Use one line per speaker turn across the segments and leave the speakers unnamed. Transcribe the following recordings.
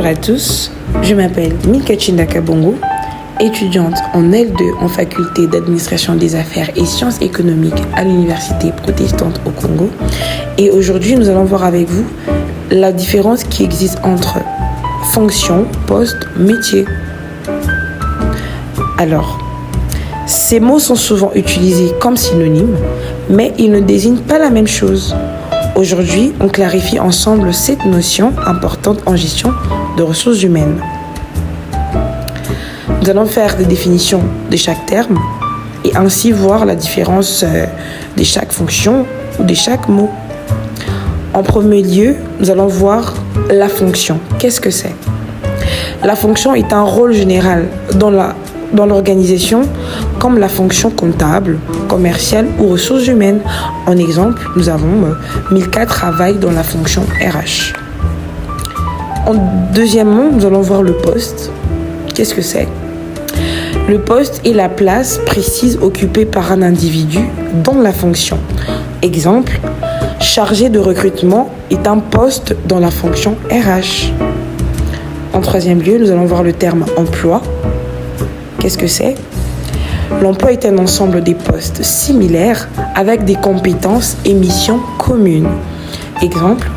à tous, je m'appelle Milka Chindaka-Bongo, étudiante en L2 en faculté d'administration des affaires et sciences économiques à l'université protestante au Congo. Et aujourd'hui, nous allons voir avec vous la différence qui existe entre fonction, poste, métier. Alors, ces mots sont souvent utilisés comme synonymes, mais ils ne désignent pas la même chose. Aujourd'hui, on clarifie ensemble cette notion importante en gestion de ressources humaines. Nous allons faire des définitions de chaque terme et ainsi voir la différence de chaque fonction ou de chaque mot. En premier lieu, nous allons voir la fonction. Qu'est-ce que c'est? La fonction est un rôle général dans l'organisation, comme la fonction comptable, commerciale ou ressources humaines. En exemple, nous avons Milka travaille dans la fonction RH. Deuxièmement, nous allons voir le poste. Qu'est-ce que c'est? Le poste est la place précise occupée par un individu dans la fonction. Exemple, chargé de recrutement est un poste dans la fonction RH. En troisième lieu, nous allons voir le terme emploi. Qu'est-ce que c'est? L'emploi est un ensemble des postes similaires avec des compétences et missions communes. Exemple,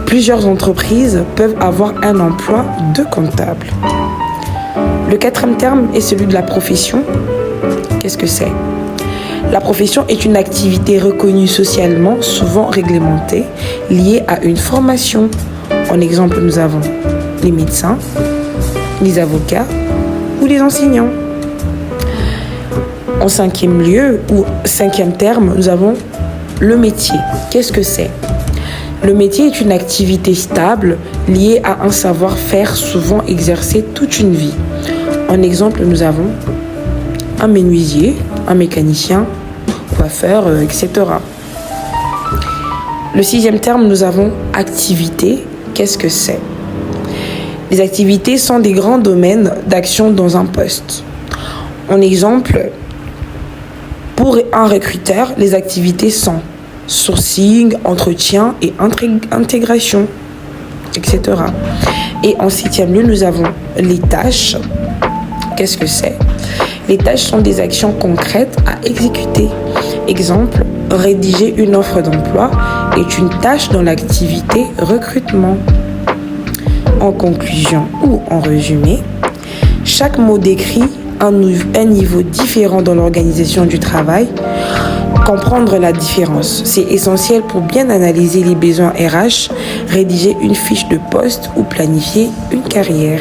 plusieurs entreprises peuvent avoir un emploi de comptable. Le quatrième terme est celui de la profession. Qu'est-ce que c'est? La profession est une activité reconnue socialement, souvent réglementée, liée à une formation. En exemple, nous avons les médecins, les avocats ou les enseignants. En cinquième lieu ou cinquième terme, nous avons le métier. Qu'est-ce que c'est? Le métier est une activité stable liée à un savoir-faire souvent exercé toute une vie. En exemple, nous avons un menuisier, un mécanicien, coiffeur, etc. Le sixième terme, nous avons activité. Qu'est-ce que c'est? Les activités sont des grands domaines d'action dans un poste. En exemple, pour un recruteur, les activités sont sourcing, entretien et intégration, etc. Et en septième lieu, nous avons les tâches. Qu'est-ce que c'est? Les tâches sont des actions concrètes à exécuter. Exemple, rédiger une offre d'emploi est une tâche dans l'activité recrutement. En conclusion ou en résumé, chaque mot décrit un niveau différent dans l'organisation du travail. Comprendre la différence, c'est essentiel pour bien analyser les besoins RH, rédiger une fiche de poste ou planifier une carrière.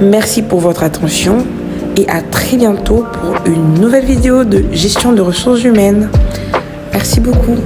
Merci pour votre attention et à très bientôt pour une nouvelle vidéo de gestion de ressources humaines. Merci beaucoup.